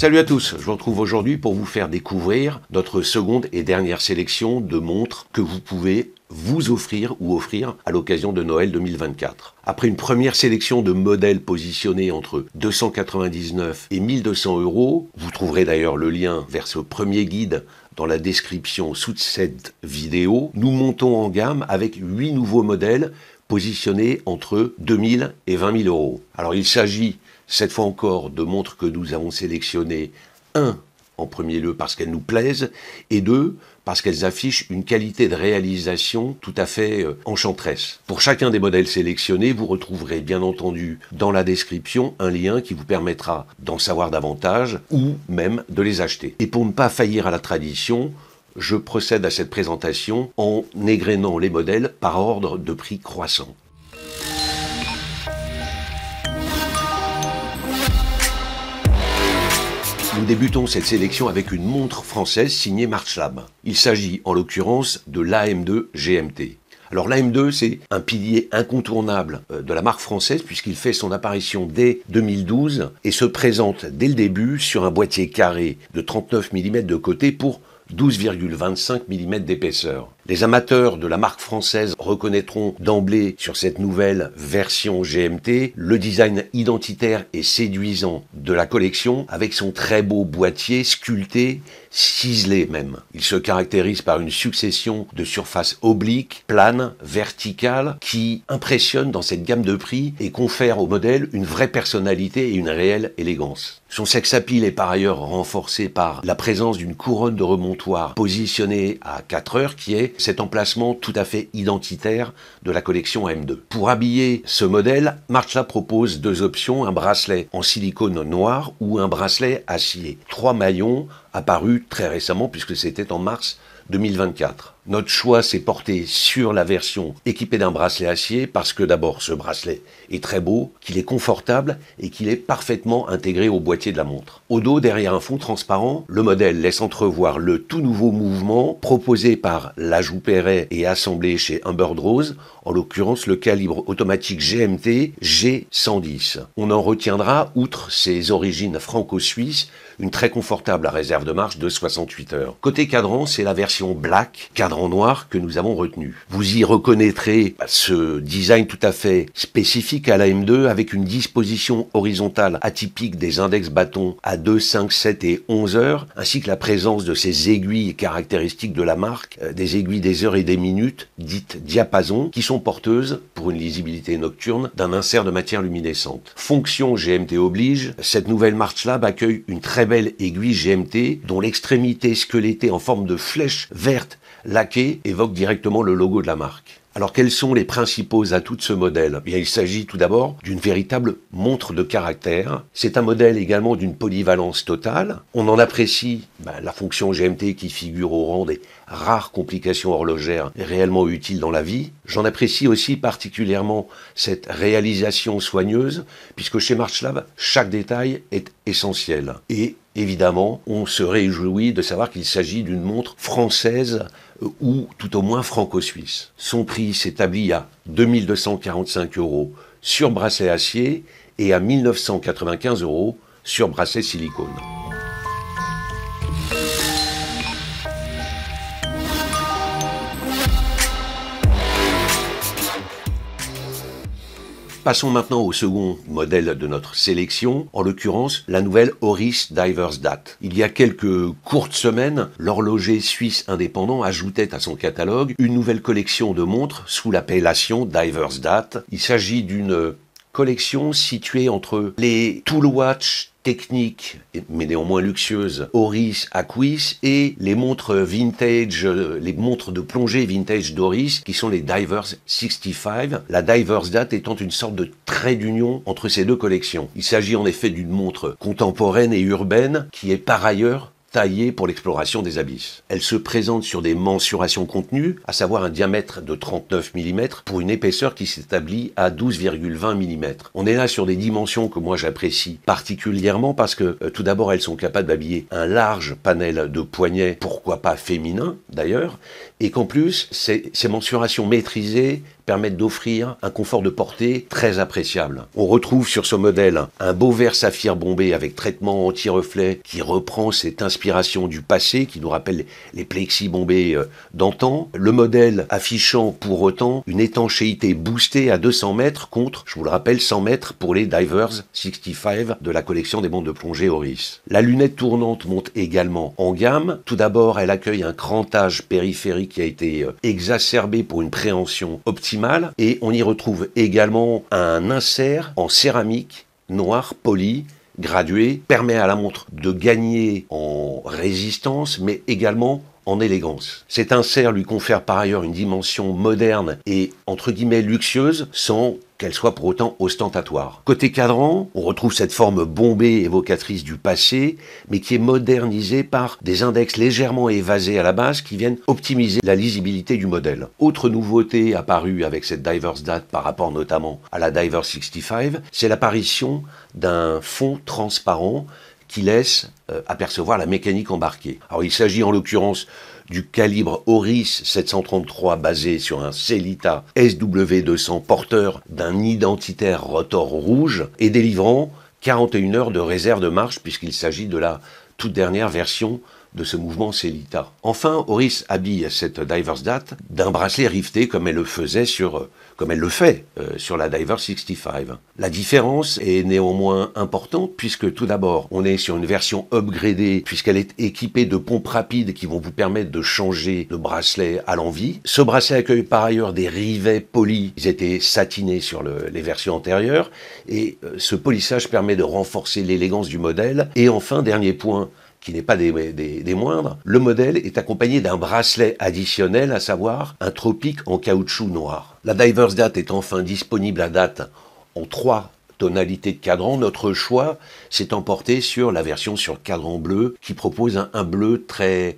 Salut à tous, je vous retrouve aujourd'hui pour vous faire découvrir notre seconde et dernière sélection de montres que vous pouvez vous offrir ou offrir à l'occasion de Noël 2024. Après une première sélection de modèles positionnés entre 299 et 1200 euros, vous trouverez d'ailleurs le lien vers ce premier guide dans la description sous cette vidéo, nous montons en gamme avec 8 nouveaux modèles positionnés entre 2000 et 20 000 euros. Alors il s'agit cette fois encore de montres que nous avons sélectionnées, en premier lieu parce qu'elles nous plaisent, et deux, parce qu'elles affichent une qualité de réalisation tout à fait enchanteresse. Pour chacun des modèles sélectionnés, vous retrouverez bien entendu dans la description un lien qui vous permettra d'en savoir davantage ou même de les acheter. Et pour ne pas faillir à la tradition, je procède à cette présentation en égrénant les modèles par ordre de prix croissant. Nous débutons cette sélection avec une montre française signée Marchlab. Il s'agit en l'occurrence de l'AM2 GMT. Alors l'AM2, c'est un pilier incontournable de la marque française puisqu'il fait son apparition dès 2012 et se présente dès le début sur un boîtier carré de 39 mm de côté pour 12,25 mm d'épaisseur. Les amateurs de la marque française reconnaîtront d'emblée sur cette nouvelle version GMT le design identitaire et séduisant de la collection avec son très beau boîtier sculpté, ciselé même. Il se caractérise par une succession de surfaces obliques, planes, verticales qui impressionnent dans cette gamme de prix et confèrent au modèle une vraie personnalité et une réelle élégance. Son sex appeal est par ailleurs renforcé par la présence d'une couronne de remontoir positionnée à 4 heures qui est cet emplacement tout à fait identitaire de la collection AM2. Pour habiller ce modèle, Marchlab propose deux options, un bracelet en silicone noir ou un bracelet acier. 3 maillons apparus très récemment puisque c'était en mars 2024. Notre choix s'est porté sur la version équipée d'un bracelet acier parce que d'abord ce bracelet est très beau, qu'il est confortable et qu'il est parfaitement intégré au boîtier de la montre. Au dos, derrière un fond transparent, le modèle laisse entrevoir le tout nouveau mouvement proposé par l'ajout Perret et assemblé chez Humbert Rose, en l'occurrence le calibre automatique GMT G110. On en retiendra, outre ses origines franco-suisses, une très confortable réserve de marche de 68 heures. Côté cadran, c'est la version Black, cadran noir, que nous avons retenu. Vous y reconnaîtrez ce design tout à fait spécifique à la M2 avec une disposition horizontale atypique des index bâtons à 2, 5, 7 et 11 heures, ainsi que la présence de ces aiguilles caractéristiques de la marque, des aiguilles des heures et des minutes, dites diapason, qui sont porteuses, pour une lisibilité nocturne, d'un insert de matière luminescente. Fonction GMT oblige, cette nouvelle Marchlab accueille une très belle aiguille GMT dont l'extrémité squelettée en forme de flèche verte laquée évoque directement le logo de la marque. Alors quels sont les principaux atouts de ce modèle ? Bien, il s'agit tout d'abord d'une véritable montre de caractère. C'est un modèle également d'une polyvalence totale. On en apprécie la fonction GMT qui figure au rang des rares complications horlogères réellement utiles dans la vie. J'en apprécie aussi particulièrement cette réalisation soigneuse puisque chez Marchlab, chaque détail est essentiel. Et évidemment, on se réjouit de savoir qu'il s'agit d'une montre française ou tout au moins franco-suisse. Son prix s'établit à 2245 euros sur bracelet acier et à 1995 euros sur bracelet silicone. Passons maintenant au second modèle de notre sélection, en l'occurrence la nouvelle Oris Divers Date. Il y a quelques courtes semaines, l'horloger suisse indépendant ajoutait à son catalogue une nouvelle collection de montres sous l'appellation Divers Date. Il s'agit d'une collection située entre les Tool Watch techniques, mais néanmoins luxueuses, Oris Aquis et les montres vintage, les montres de plongée vintage d'Oris, qui sont les Divers 65, la Divers Date étant une sorte de trait d'union entre ces deux collections. Il s'agit en effet d'une montre contemporaine et urbaine, qui est par ailleurs taillée pour l'exploration des abysses. Elle se présente sur des mensurations contenues, à savoir un diamètre de 39 mm pour une épaisseur qui s'établit à 12,20 mm. On est là sur des dimensions que moi j'apprécie particulièrement parce que tout d'abord elles sont capables d'habiller un large panel de poignets, pourquoi pas féminin d'ailleurs, et qu'en plus ces mensurations maîtrisées permettent d'offrir un confort de portée très appréciable. On retrouve sur ce modèle un beau verre saphir bombé avec traitement anti-reflet qui reprend cette inspiration du passé, qui nous rappelle les plexis bombés d'antan. Le modèle affichant pour autant une étanchéité boostée à 200 mètres contre, je vous le rappelle, 100 mètres pour les Divers 65 de la collection des montres de plongée Oris. La lunette tournante monte également en gamme. Tout d'abord, elle accueille un crantage périphérique qui a été exacerbé pour une préhension optimale et on y retrouve également un insert en céramique noir poli gradué, permet à la montre de gagner en résistance mais également en élégance. Cet insert lui confère par ailleurs une dimension moderne et entre guillemets luxueuse sans qu'elle soit pour autant ostentatoire. Côté cadran, on retrouve cette forme bombée évocatrice du passé, mais qui est modernisée par des index légèrement évasés à la base qui viennent optimiser la lisibilité du modèle. Autre nouveauté apparue avec cette Divers date par rapport notamment à la Divers 65, c'est l'apparition d'un fond transparent qui laisse apercevoir la mécanique embarquée. Alors il s'agit en l'occurrence du calibre Oris 733 basé sur un Sellita SW200 porteur d'un identitaire rotor rouge et délivrant 41 heures de réserve de marche puisqu'il s'agit de la toute dernière version de ce mouvement Sellita. Enfin, Oris habille cette Divers date d'un bracelet rifté comme elle le fait sur la Divers 65. La différence est néanmoins importante puisque tout d'abord, on est sur une version upgradée puisqu'elle est équipée de pompes rapides qui vont vous permettre de changer le bracelet à l'envie. Ce bracelet accueille par ailleurs des rivets polis. Ils étaient satinés sur les versions antérieures et ce polissage permet de renforcer l'élégance du modèle. Et enfin, dernier point, qui n'est pas des moindres, le modèle est accompagné d'un bracelet additionnel, à savoir un tropique en caoutchouc noir. La Divers date est enfin disponible à date en 3 tonalités de cadran. Notre choix s'est emporté sur la version sur cadran bleu qui propose un bleu très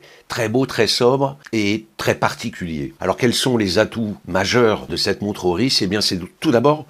beau, très sobre et très particulier. Alors quels sont les atouts majeurs de cette montre Oris? Eh bien c'est tout d'abord,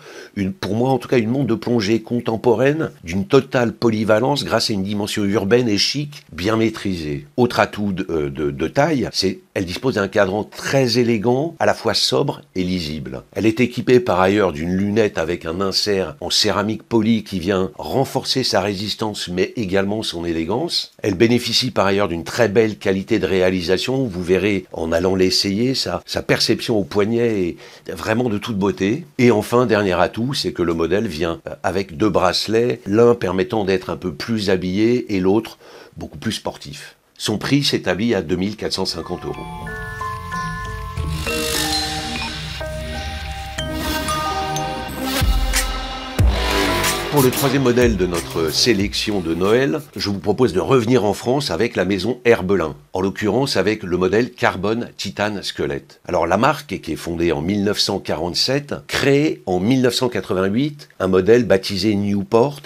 pour moi en tout cas, une montre de plongée contemporaine d'une totale polyvalence grâce à une dimension urbaine et chic bien maîtrisée. Autre atout de taille, c'est elle dispose d'un cadran très élégant, à la fois sobre et lisible. Elle est équipée par ailleurs d'une lunette avec un insert en céramique polie qui vient renforcer sa résistance mais également son élégance. Elle bénéficie par ailleurs d'une très belle qualité de réalisation. Vous verrez en allant l'essayer, sa perception au poignet est vraiment de toute beauté. Et enfin, dernier atout, c'est que le modèle vient avec 2 bracelets, l'un permettant d'être un peu plus habillé et l'autre beaucoup plus sportif. Son prix s'établit à 2450 €. Pour le troisième modèle de notre sélection de Noël, je vous propose de revenir en France avec la maison Herbelin, en l'occurrence avec le modèle Carbone Titane Squelette. Alors la marque, qui est fondée en 1947, crée en 1988 un modèle baptisé Newport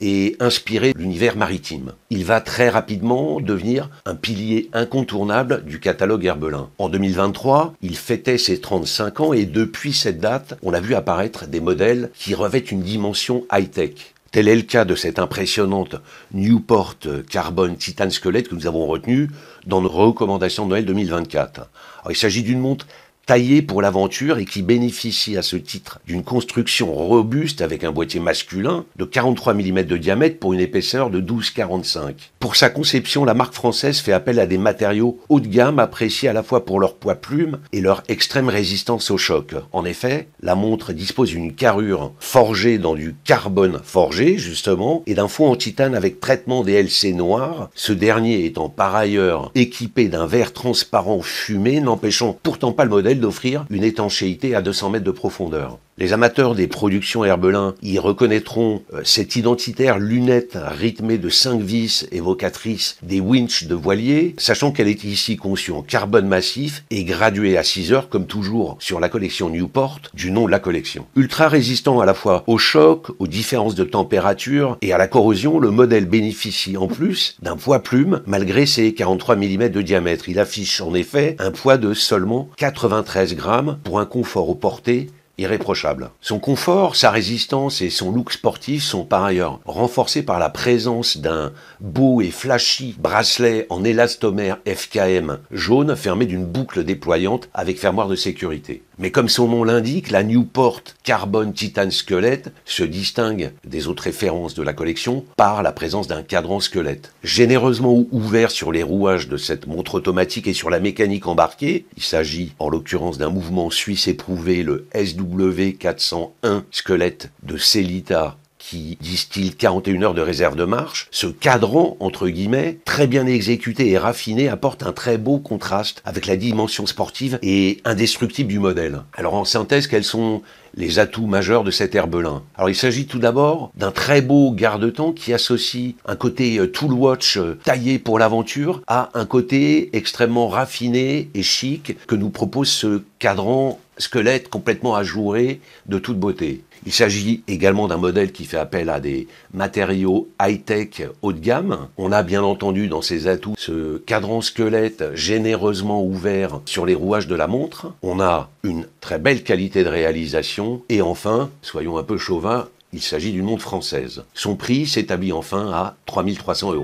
et inspiré de l'univers maritime. Il va très rapidement devenir un pilier incontournable du catalogue Herbelin. En 2023, il fêtait ses 35 ans et depuis cette date, on a vu apparaître des modèles qui revêtent une dimension high-tech. Tel est le cas de cette impressionnante Newport Carbone Titane Squelette que nous avons retenue dans nos recommandations de Noël 2024. Alors, il s'agit d'une montre taillée pour l'aventure et qui bénéficie à ce titre d'une construction robuste avec un boîtier masculin de 43 mm de diamètre pour une épaisseur de 12,45. Pour sa conception, la marque française fait appel à des matériaux haut de gamme appréciés à la fois pour leur poids plume et leur extrême résistance au choc. En effet, la montre dispose d'une carrure forgée dans du carbone forgé justement et d'un fond en titane avec traitement DLC noir, ce dernier étant par ailleurs équipé d'un verre transparent fumé n'empêchant pourtant pas le modèle d'offrir une étanchéité à 200 mètres de profondeur. Les amateurs des productions Herbelin y reconnaîtront cette identitaire lunette rythmée de 5 vis évocatrice des winches de voilier, sachant qu'elle est ici conçue en carbone massif et graduée à 6 heures, comme toujours sur la collection Newport, du nom de la collection. Ultra résistant à la fois au choc, aux différences de température et à la corrosion, le modèle bénéficie en plus d'un poids plume malgré ses 43 mm de diamètre. Il affiche en effet un poids de seulement 93 grammes pour un confort au porté irréprochable. Son confort, sa résistance et son look sportif sont par ailleurs renforcés par la présence d'un beau et flashy bracelet en élastomère FKM jaune fermé d'une boucle déployante avec fermoir de sécurité. Mais comme son nom l'indique, la Newport Carbon Titan Squelette se distingue des autres références de la collection par la présence d'un cadran squelette. Généreusement ouvert sur les rouages de cette montre automatique et sur la mécanique embarquée, il s'agit en l'occurrence d'un mouvement suisse éprouvé, le SW401 squelette de Sellita, qui distille 41 heures de réserve de marche. Ce cadran, entre guillemets, très bien exécuté et raffiné, apporte un très beau contraste avec la dimension sportive et indestructible du modèle. Alors en synthèse, quels sont les atouts majeurs de cet Herbelin? Alors il s'agit tout d'abord d'un très beau garde-temps qui associe un côté tool watch taillé pour l'aventure à un côté extrêmement raffiné et chic que nous propose ce cadran squelette complètement ajouré de toute beauté. Il s'agit également d'un modèle qui fait appel à des matériaux high-tech haut de gamme. On a bien entendu dans ses atouts ce cadran squelette généreusement ouvert sur les rouages de la montre. On a une très belle qualité de réalisation. Et enfin, soyons un peu chauvins, il s'agit d'une montre française. Son prix s'établit enfin à 3 300 €.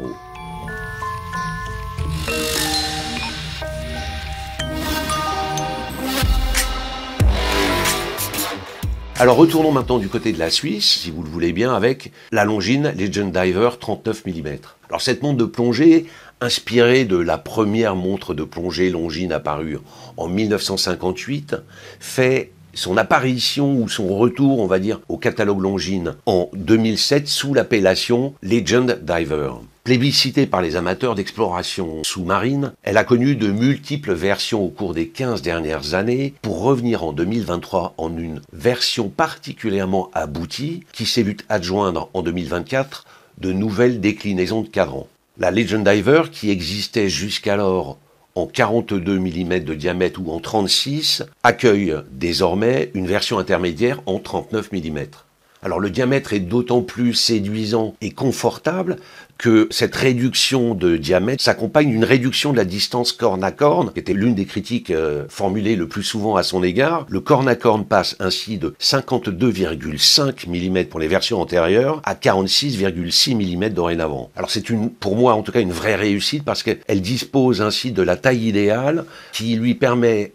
Alors retournons maintenant du côté de la Suisse, si vous le voulez bien, avec la Longines Legend Diver 39 mm. Alors cette montre de plongée, inspirée de la première montre de plongée Longines apparue en 1958, fait son apparition ou son retour, on va dire, au catalogue Longines en 2007 sous l'appellation Legend Diver. Plébiscitée par les amateurs d'exploration sous-marine, elle a connu de multiples versions au cours des 15 dernières années pour revenir en 2023 en une version particulièrement aboutie qui s'est vue adjoindre en 2024 de nouvelles déclinaisons de cadran. La Legend Diver, qui existait jusqu'alors en 42 mm de diamètre ou en 36, accueille désormais une version intermédiaire en 39 mm. Alors le diamètre est d'autant plus séduisant et confortable que cette réduction de diamètre s'accompagne d'une réduction de la distance corne à corne, qui était l'une des critiques formulées le plus souvent à son égard. Le corne à corne passe ainsi de 52,5 mm pour les versions antérieures à 46,6 mm dorénavant. Alors c'est pour moi en tout cas une vraie réussite parce qu'elle dispose ainsi de la taille idéale qui lui permet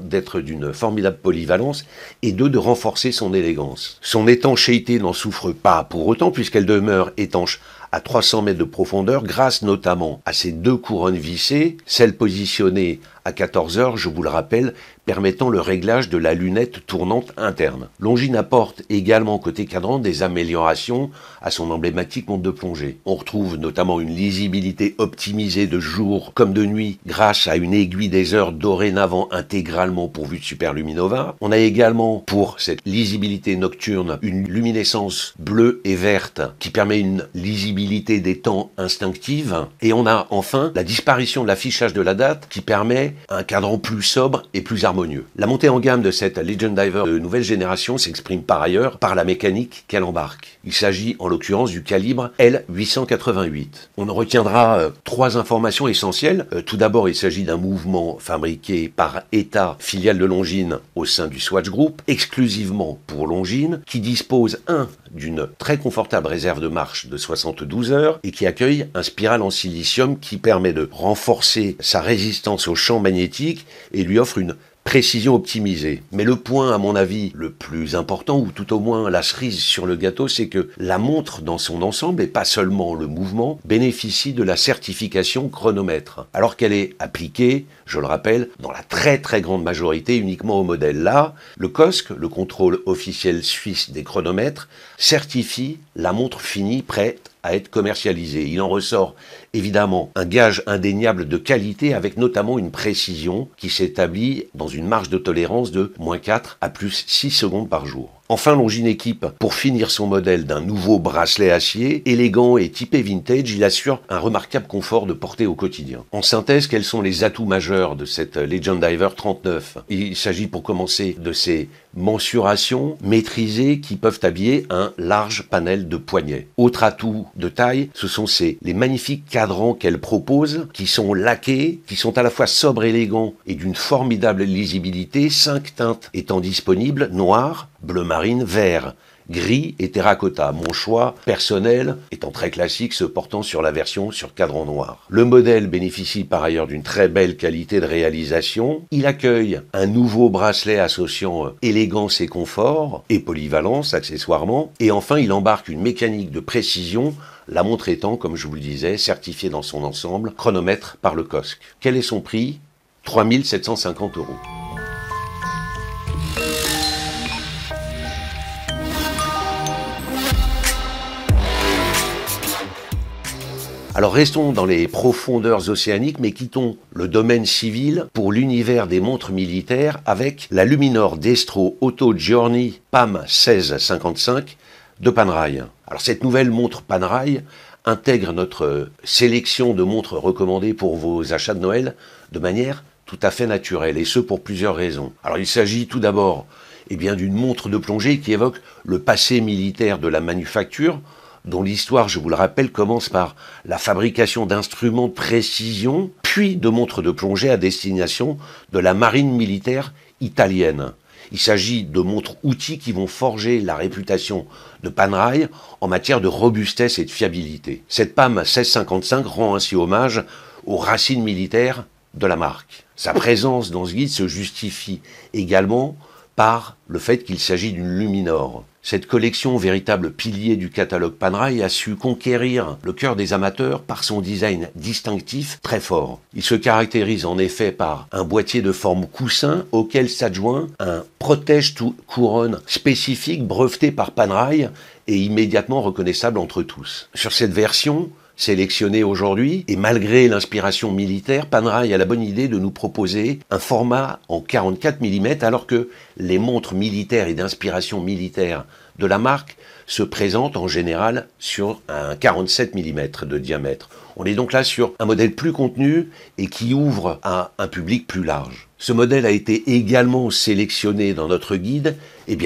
d'être d'une formidable polyvalence, et de renforcer son élégance. Son étanchéité n'en souffre pas pour autant, puisqu'elle demeure étanche à 300 mètres de profondeur, grâce notamment à ses deux couronnes vissées, celle positionnée à 14 heures, je vous le rappelle, permettant le réglage de la lunette tournante interne. Longines apporte également côté cadran des améliorations à son emblématique montre de plongée. On retrouve notamment une lisibilité optimisée de jour comme de nuit grâce à une aiguille des heures dorénavant intégralement pourvue de superluminova. On a également pour cette lisibilité nocturne une luminescence bleue et verte qui permet une lisibilité des temps instinctive. Et on a enfin la disparition de l'affichage de la date qui permet un cadran plus sobre et plus harmonieux. La montée en gamme de cette Legend Diver de nouvelle génération s'exprime par ailleurs par la mécanique qu'elle embarque. Il s'agit en l'occurrence du calibre L888. On en retiendra trois informations essentielles. Tout d'abord, il s'agit d'un mouvement fabriqué par ETA, filiale de Longines au sein du Swatch Group, exclusivement pour Longines, qui dispose d'une très confortable réserve de marche de 72 heures et qui accueille un spiral en silicium qui permet de renforcer sa résistance au champ magnétique et lui offre une précision optimisée. Mais le point, à mon avis, le plus important, ou tout au moins la cerise sur le gâteau, c'est que la montre dans son ensemble, et pas seulement le mouvement, bénéficie de la certification chronomètre, alors qu'elle est appliquée, je le rappelle, dans la très très grande majorité uniquement au modèle. Là, le COSC, le contrôle officiel suisse des chronomètres, certifie la montre finie, prête à être commercialisée. Il en ressort évidemment un gage indéniable de qualité avec notamment une précision qui s'établit dans une marge de tolérance de -4 à +6 secondes par jour. Enfin, Longines équipe, pour finir son modèle d'un nouveau bracelet acier, élégant et typé vintage, il assure un remarquable confort de porter au quotidien. En synthèse, quels sont les atouts majeurs de cette Legend Diver 39? Il s'agit pour commencer de ces mensurations maîtrisées qui peuvent habiller un large panel de poignets. Autre atout de taille, ce sont les magnifiques cadrans qu'elle propose, qui sont laqués, qui sont à la fois sobres, élégants et d'une formidable lisibilité, 5 teintes étant disponibles, noir, bleu marine, vert, gris et terracotta. Mon choix personnel étant très classique, se portant sur la version sur cadran noir. Le modèle bénéficie par ailleurs d'une très belle qualité de réalisation. Il accueille un nouveau bracelet associant élégance et confort et polyvalence accessoirement. Et enfin, il embarque une mécanique de précision, la montre étant, comme je vous le disais, certifiée dans son ensemble, chronomètre par le COSC. Quel est son prix? 3 750 €. Alors restons dans les profondeurs océaniques, mais quittons le domaine civil pour l'univers des montres militaires avec la Luminor Destro Auto Journey PAM 1655 de Panerai. Alors cette nouvelle montre Panerai intègre notre sélection de montres recommandées pour vos achats de Noël de manière tout à fait naturelle, et ce pour plusieurs raisons. Alors il s'agit tout d'abord d'une montre de plongée qui évoque le passé militaire de la manufacture, dont l'histoire, je vous le rappelle, commence par la fabrication d'instruments de précision, puis de montres de plongée à destination de la marine militaire italienne. Il s'agit de montres-outils qui vont forger la réputation de Panerai en matière de robustesse et de fiabilité. Cette PAM 1655 rend ainsi hommage aux racines militaires de la marque. Sa présence dans ce guide se justifie également par le fait qu'il s'agit d'une Luminor. Cette collection, véritable pilier du catalogue Panerai, a su conquérir le cœur des amateurs par son design distinctif très fort. Il se caractérise en effet par un boîtier de forme coussin auquel s'adjoint un protège-couronne spécifique breveté par Panerai et immédiatement reconnaissable entre tous. Sur cette version, sélectionnée aujourd'hui, et malgré l'inspiration militaire, Panerai a la bonne idée de nous proposer un format en 44 mm alors que les montres militaires et d'inspiration militaire de la marque se présentent en général sur un 47 mm de diamètre. On est donc là sur un modèle plus contenu et qui ouvre à un public plus large. Ce modèle a été également sélectionné dans notre guide,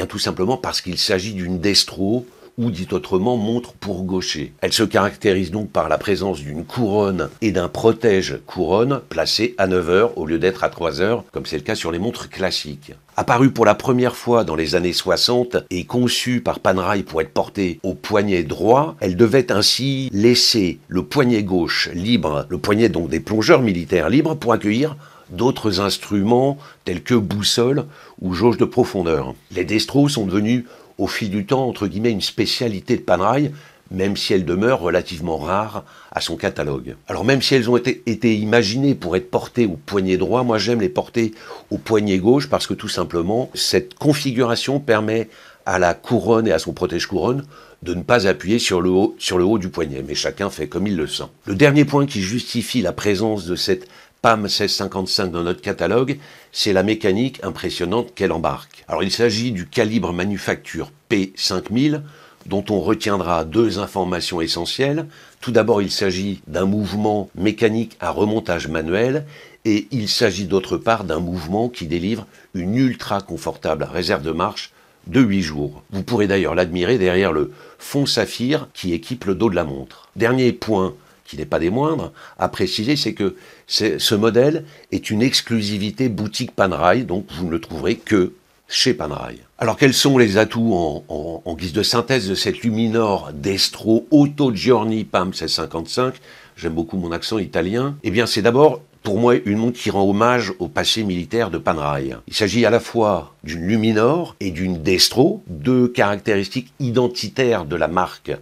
tout simplement parce qu'il s'agit d'une Destro, ou dit autrement montre pour gaucher. Elle se caractérise donc par la présence d'une couronne et d'un protège-couronne placé à 9 heures au lieu d'être à 3 heures, comme c'est le cas sur les montres classiques. Apparue pour la première fois dans les années 60 et conçue par Panerai pour être portée au poignet droit, elle devait ainsi laisser le poignet gauche libre, le poignet donc des plongeurs militaires libres pour accueillir d'autres instruments tels que boussole ou jauge de profondeur. Les Destro sont devenus au fil du temps, entre guillemets, une spécialité de Panerai, même si elles demeurent relativement rares à son catalogue. Alors même si elles ont été imaginées pour être portées au poignet droit, moi j'aime les porter au poignet gauche parce que tout simplement, cette configuration permet à la couronne et à son protège-couronne de ne pas appuyer sur le haut du poignet, mais chacun fait comme il le sent. Le dernier point qui justifie la présence de cette PAM 1655 dans notre catalogue, c'est la mécanique impressionnante qu'elle embarque. Alors il s'agit du calibre manufacture P5000, dont on retiendra 2 informations essentielles. Tout d'abord, il s'agit d'un mouvement mécanique à remontage manuel, et il s'agit d'autre part d'un mouvement qui délivre une ultra confortable réserve de marche de 8 jours. Vous pourrez d'ailleurs l'admirer derrière le fond saphir qui équipe le dos de la montre. Dernier point, qui n'est pas des moindres, à préciser, c'est que ce modèle est une exclusivité boutique Panerai, donc vous ne le trouverez que chez Panerai. Alors quels sont les atouts en guise de synthèse de cette Luminor Destro Auto Journey PAM 1655? J'aime beaucoup mon accent italien. C'est d'abord, pour moi, une montre qui rend hommage au passé militaire de Panerai. Il s'agit à la fois d'une Luminor et d'une Destro, 2 caractéristiques identitaires de la marque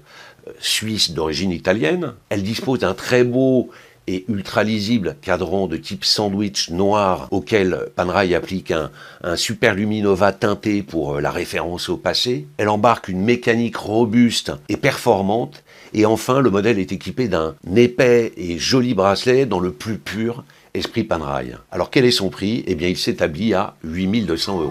suisse d'origine italienne. Elle dispose d'un très beau et ultra lisible cadran de type sandwich noir auquel Panerai applique un super luminova teinté pour la référence au passé. Elle embarque une mécanique robuste et performante. Et enfin, le modèle est équipé d'un épais et joli bracelet dans le plus pur esprit Panerai. Alors quel est son prix? Il s'établit à 8 200 €.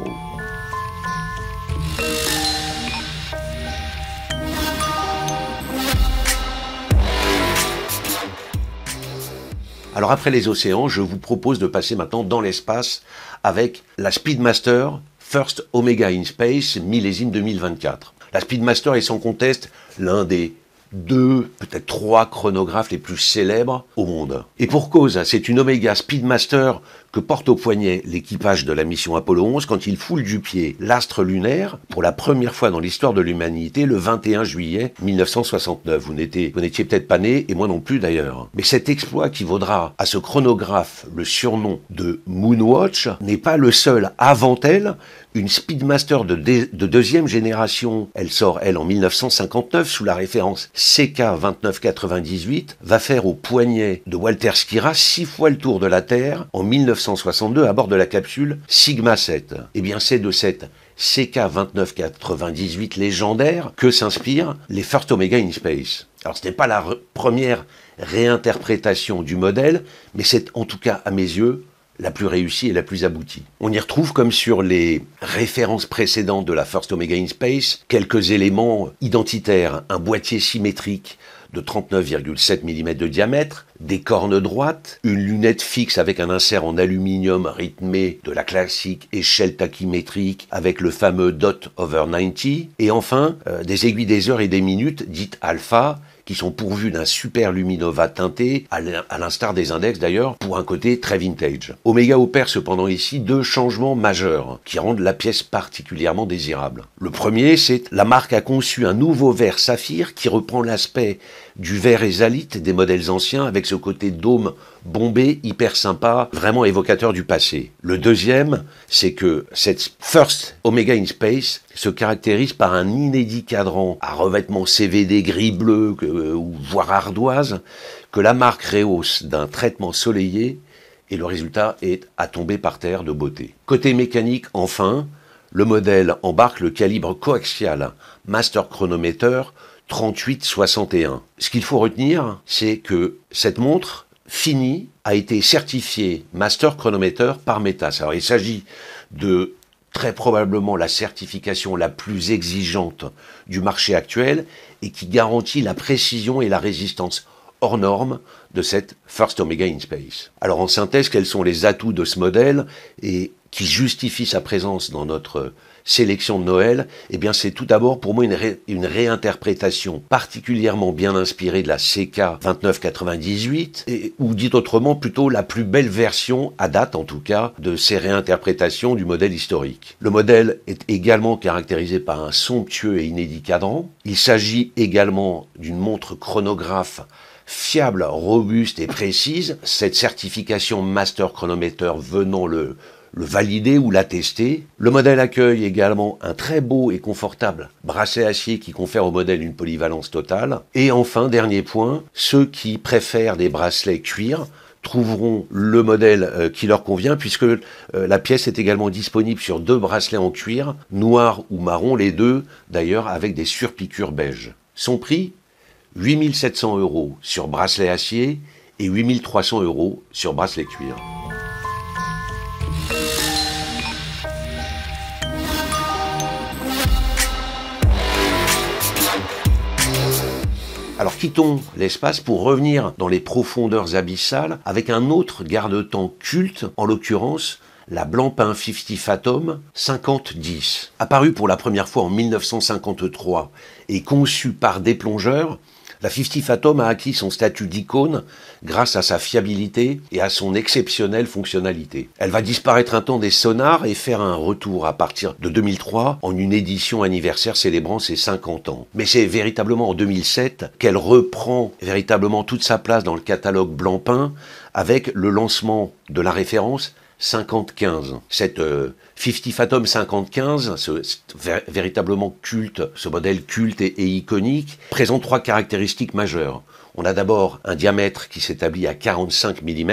Alors après les océans, je vous propose de passer maintenant dans l'espace avec la Speedmaster First Omega in Space millésime 2024. La Speedmaster est sans conteste l'un des 2, peut-être 3 chronographes les plus célèbres au monde. Et pour cause, c'est une Omega Speedmaster que porte au poignet l'équipage de la mission Apollo 11 quand il foule du pied l'astre lunaire pour la première fois dans l'histoire de l'humanité le 21 juillet 1969. Vous n'étiez peut-être pas né, et moi non plus d'ailleurs. Mais cet exploit qui vaudra à ce chronographe le surnom de Moonwatch n'est pas le seul. Avant elle, une Speedmaster de deuxième génération, elle sort elle en 1959 sous la référence CK2998, va faire au poignet de Walter Schirra 6 fois le tour de la Terre en 1962 à bord de la capsule Sigma 7. Et bien c'est de cette CK2998 légendaire que s'inspirent les First Omega in Space. Alors ce n'est pas la première réinterprétation du modèle, mais c'est en tout cas à mes yeux la plus réussie et la plus aboutie. On y retrouve, comme sur les références précédentes de la First Omega in Space, quelques éléments identitaires, un boîtier symétrique de 39,7 mm de diamètre, des cornes droites, une lunette fixe avec un insert en aluminium rythmé de la classique échelle tachymétrique avec le fameux dot over 90, et enfin des aiguilles des heures et des minutes dites alpha, qui sont pourvus d'un super luminova teinté, à l'instar des index d'ailleurs, pour un côté très vintage. Omega opère cependant ici 2 changements majeurs qui rendent la pièce particulièrement désirable. Le premier, c'est la marque a conçu un nouveau verre saphir qui reprend l'aspect du verre ésalite des modèles anciens avec ce côté dôme bombé, hyper sympa, vraiment évocateur du passé. Le deuxième, c'est que cette First Omega in Space se caractérise par un inédit cadran à revêtement CVD gris-bleu ou voire ardoise que la marque rehausse d'un traitement soleillé et le résultat est à tomber par terre de beauté. Côté mécanique, enfin, le modèle embarque le calibre coaxial Master Chronometer 3861. Ce qu'il faut retenir, c'est que cette montre finie a été certifiée Master Chronometer par Metas. Alors il s'agit de très probablement la certification la plus exigeante du marché actuel et qui garantit la précision et la résistance hors norme de cette First Omega in Space. Alors en synthèse, quels sont les atouts de ce modèle et qui justifient sa présence dans notre sélection de Noël? Eh bien c'est tout d'abord pour moi une réinterprétation particulièrement bien inspirée de la CK2998, ou dit autrement plutôt la plus belle version, à date en tout cas, de ces réinterprétations du modèle historique. Le modèle est également caractérisé par un somptueux et inédit cadran. Il s'agit également d'une montre chronographe fiable, robuste et précise, cette certification Master Chronometer venant le valider ou l'attester. Le modèle accueille également un très beau et confortable bracelet acier qui confère au modèle une polyvalence totale. Et enfin, dernier point, ceux qui préfèrent des bracelets cuir trouveront le modèle qui leur convient puisque la pièce est également disponible sur 2 bracelets en cuir, noir ou marron, les deux d'ailleurs avec des surpiqûres beige. Son prix, 8 700 € sur bracelet acier et 8 300 € sur bracelet cuir. Alors quittons l'espace pour revenir dans les profondeurs abyssales avec un autre garde-temps culte, en l'occurrence la Blancpain 50 Fathom 5010. Apparue pour la première fois en 1953 et conçue par des plongeurs, la 50 Fathom a acquis son statut d'icône grâce à sa fiabilité et à son exceptionnelle fonctionnalité. Elle va disparaître un temps des sonars et faire un retour à partir de 2003 en une édition anniversaire célébrant ses 50 ans. Mais c'est véritablement en 2007 qu'elle reprend véritablement toute sa place dans le catalogue Blancpain avec le lancement de la référence 5015. Cette 50 Fathom 5015, véritablement culte, ce modèle culte et iconique, présente 3 caractéristiques majeures. On a d'abord un diamètre qui s'établit à 45 mm,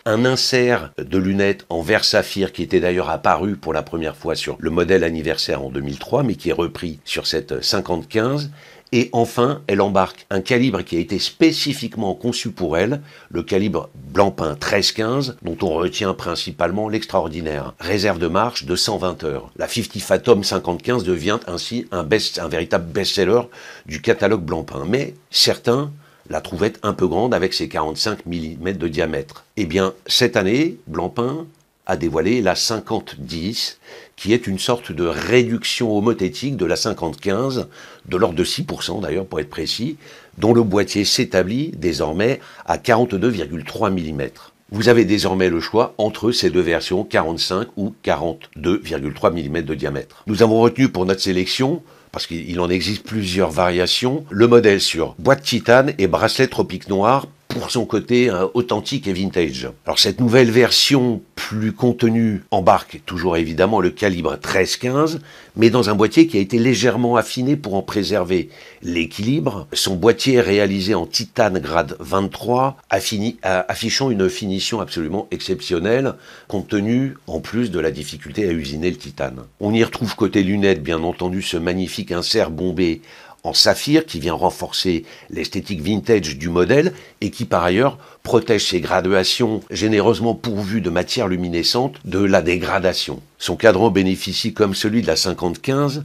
un insert de lunettes en verre saphir qui était d'ailleurs apparu pour la première fois sur le modèle anniversaire en 2003, mais qui est repris sur cette 5015, et enfin, elle embarque un calibre qui a été spécifiquement conçu pour elle, le calibre Blancpain 1315, dont on retient principalement l'extraordinaire réserve de marche de 120 heures. La 50 Fathom 5015 devient ainsi un véritable best-seller du catalogue Blancpain. Mais certains la trouvait un peu grande avec ses 45 mm de diamètre. Eh bien, cette année, Blancpain a dévoilé la 50-10, qui est une sorte de réduction homothétique de la 50-15, de l'ordre de 6% d'ailleurs pour être précis, dont le boîtier s'établit désormais à 42,3 mm. Vous avez désormais le choix entre ces deux versions, 45 ou 42,3 mm de diamètre. Nous avons retenu pour notre sélection, parce qu'il en existe plusieurs variations, le modèle sur boîte titane et bracelet tropique noir pour son côté authentique et vintage. Alors cette nouvelle version plus contenue embarque toujours évidemment le calibre 13-15, mais dans un boîtier qui a été légèrement affiné pour en préserver l'équilibre. Son boîtier est réalisé en titane grade 23, affichant une finition absolument exceptionnelle, compte tenu en plus de la difficulté à usiner le titane. On y retrouve côté lunettes bien entendu ce magnifique insert bombé en saphir qui vient renforcer l'esthétique vintage du modèle et qui par ailleurs protège ses graduations généreusement pourvues de matière luminescente de la dégradation. Son cadran bénéficie comme celui de la 50-15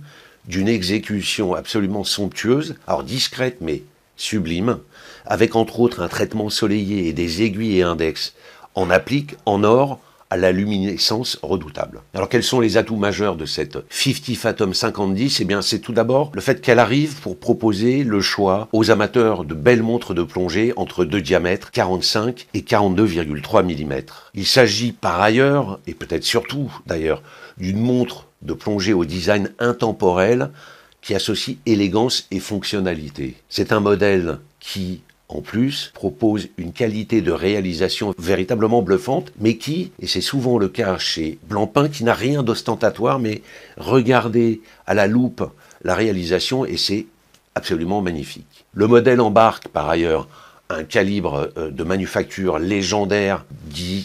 d'une exécution absolument somptueuse, alors discrète mais sublime, avec entre autres un traitement soleillé et des aiguilles et index en applique en or à la luminescence redoutable. Alors quels sont les atouts majeurs de cette 50 Fathom 50-10 ? Eh bien c'est tout d'abord le fait qu'elle arrive pour proposer le choix aux amateurs de belles montres de plongée entre deux diamètres, 45 et 42,3 mm. Il s'agit par ailleurs, et peut-être surtout d'ailleurs, d'une montre de plongée au design intemporel qui associe élégance et fonctionnalité. C'est un modèle qui en plus, propose une qualité de réalisation véritablement bluffante, mais qui, et c'est souvent le cas chez Blancpain, qui n'a rien d'ostentatoire, mais regardez à la loupe la réalisation et c'est absolument magnifique. Le modèle embarque par ailleurs un calibre de manufacture légendaire,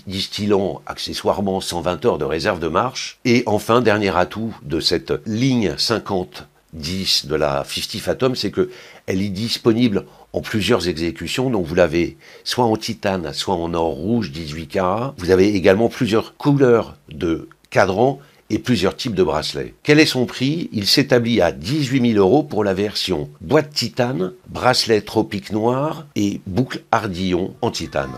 distillant accessoirement 120 heures de réserve de marche. Et enfin, dernier atout de cette ligne 50-10 de la 50 Fathom, c'est qu'elle est disponible en plusieurs exécutions, donc vous l'avez soit en titane, soit en or rouge 18 carats. Vous avez également plusieurs couleurs de cadrans et plusieurs types de bracelets. Quel est son prix ? Il s'établit à 18 000 € pour la version boîte titane, bracelet tropique noir et boucle ardillon en titane.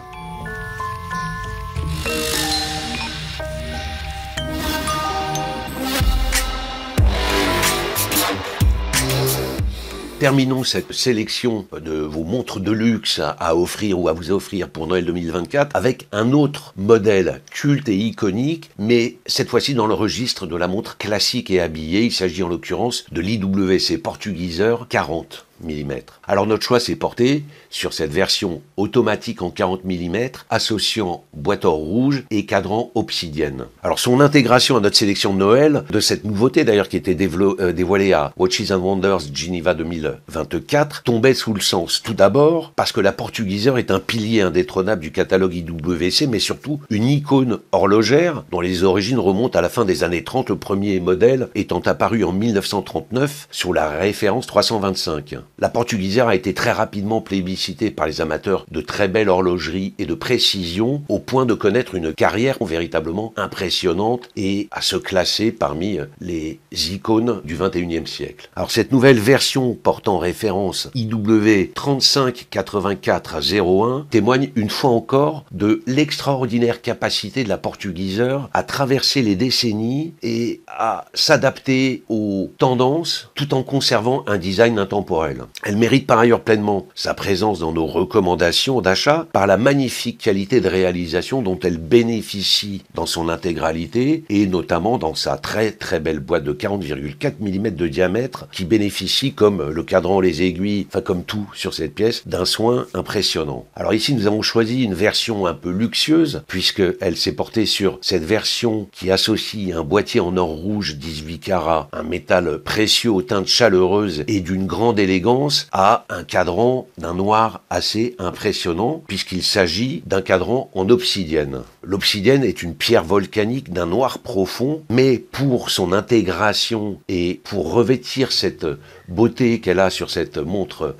Terminons cette sélection de vos montres de luxe à offrir ou à vous offrir pour Noël 2024 avec un autre modèle culte et iconique, mais cette fois-ci dans le registre de la montre classique et habillée. Il s'agit en l'occurrence de l'IWC Portugizer 40 mm. Alors notre choix s'est porté sur cette version automatique en 40 mm associant boîte or rouge et cadran obsidienne. Alors son intégration à notre sélection de Noël, de cette nouveauté d'ailleurs qui était dévoilée à Watches and Wonders Geneva 2024, tombait sous le sens. Tout d'abord parce que la Portugizer est un pilier indétrônable du catalogue IWC, mais surtout une icône horlogère dont les origines remontent à la fin des années 30, le premier modèle étant apparu en 1939 sur la référence 325. La Portugizer a été très rapidement plébiscitée par les amateurs de très belle horlogerie et de précision, au point de connaître une carrière véritablement impressionnante et à se classer parmi les icônes du XXIe siècle. Alors cette nouvelle version portant référence IW 358401 témoigne une fois encore de l'extraordinaire capacité de la Portugizer à traverser les décennies et à s'adapter aux tendances tout en conservant un design intemporel. Elle mérite par ailleurs pleinement sa présence dans nos recommandations d'achat par la magnifique qualité de réalisation dont elle bénéficie dans son intégralité et notamment dans sa très très belle boîte de 40,4 mm de diamètre qui bénéficie, comme le cadran, les aiguilles, enfin comme tout sur cette pièce, d'un soin impressionnant. Alors ici nous avons choisi une version un peu luxueuse puisqu'elle s'est portée sur cette version qui associe un boîtier en or rouge 18 carats, un métal précieux aux teintes chaleureuses et d'une grande élégance à un cadran d'un noir assez impressionnant puisqu'il s'agit d'un cadran en obsidienne. L'obsidienne est une pierre volcanique d'un noir profond, mais pour son intégration et pour revêtir cette beauté qu'elle a sur cette montre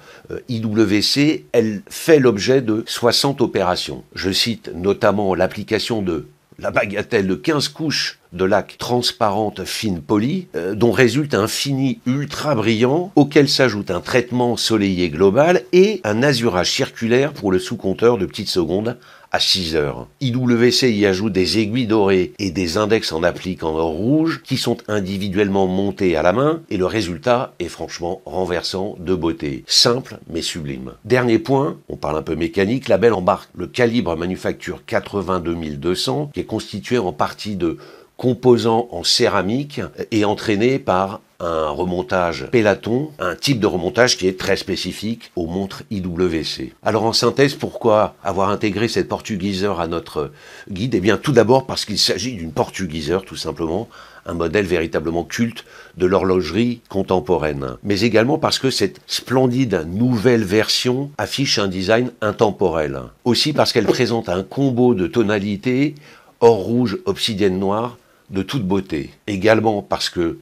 IWC, elle fait l'objet de 60 opérations. Je cite notamment l'application de la bagatelle de 15 couches de laque transparente fine polie, dont résulte un fini ultra brillant, auquel s'ajoute un traitement ensoleillé global et un azurage circulaire pour le sous-compteur de petites secondes à 6 heures. IWC y ajoute des aiguilles dorées et des index en applique en or rouge qui sont individuellement montés à la main et le résultat est franchement renversant de beauté. Simple mais sublime. Dernier point, on parle un peu mécanique, la belle embarque le calibre manufacture 82200 qui est constitué en partie de composants en céramique et entraîné par un remontage pélaton, un type de remontage qui est très spécifique aux montres IWC. Alors en synthèse, pourquoi avoir intégré cette portuguiseur à notre guide? Eh bien tout d'abord parce qu'il s'agit d'une portuguiseur tout simplement, un modèle véritablement culte de l'horlogerie contemporaine. Mais également parce que cette splendide nouvelle version affiche un design intemporel. Aussi parce qu'elle présente un combo de tonalités or rouge, obsidienne noire, de toute beauté. Également parce que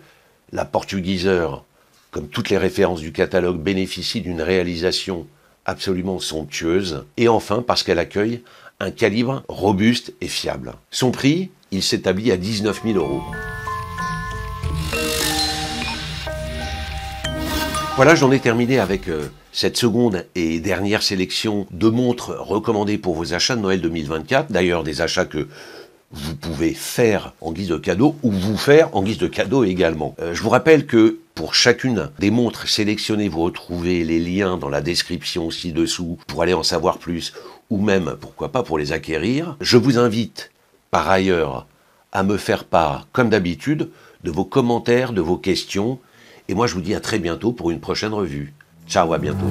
la portuguiseur, comme toutes les références du catalogue, bénéficie d'une réalisation absolument somptueuse. Et enfin parce qu'elle accueille un calibre robuste et fiable. Son prix, il s'établit à 19 000 €. Voilà, j'en ai terminé avec cette seconde et dernière sélection de montres recommandées pour vos achats de Noël 2024. D'ailleurs, des achats que vous pouvez faire en guise de cadeau ou vous faire en guise de cadeau également. Je vous rappelle que pour chacune des montres sélectionnées, vous retrouvez les liens dans la description ci-dessous pour aller en savoir plus ou même, pourquoi pas, pour les acquérir. Je vous invite par ailleurs à me faire part, comme d'habitude, de vos commentaires, de vos questions. Et moi, je vous dis à très bientôt pour une prochaine revue. Ciao, à bientôt.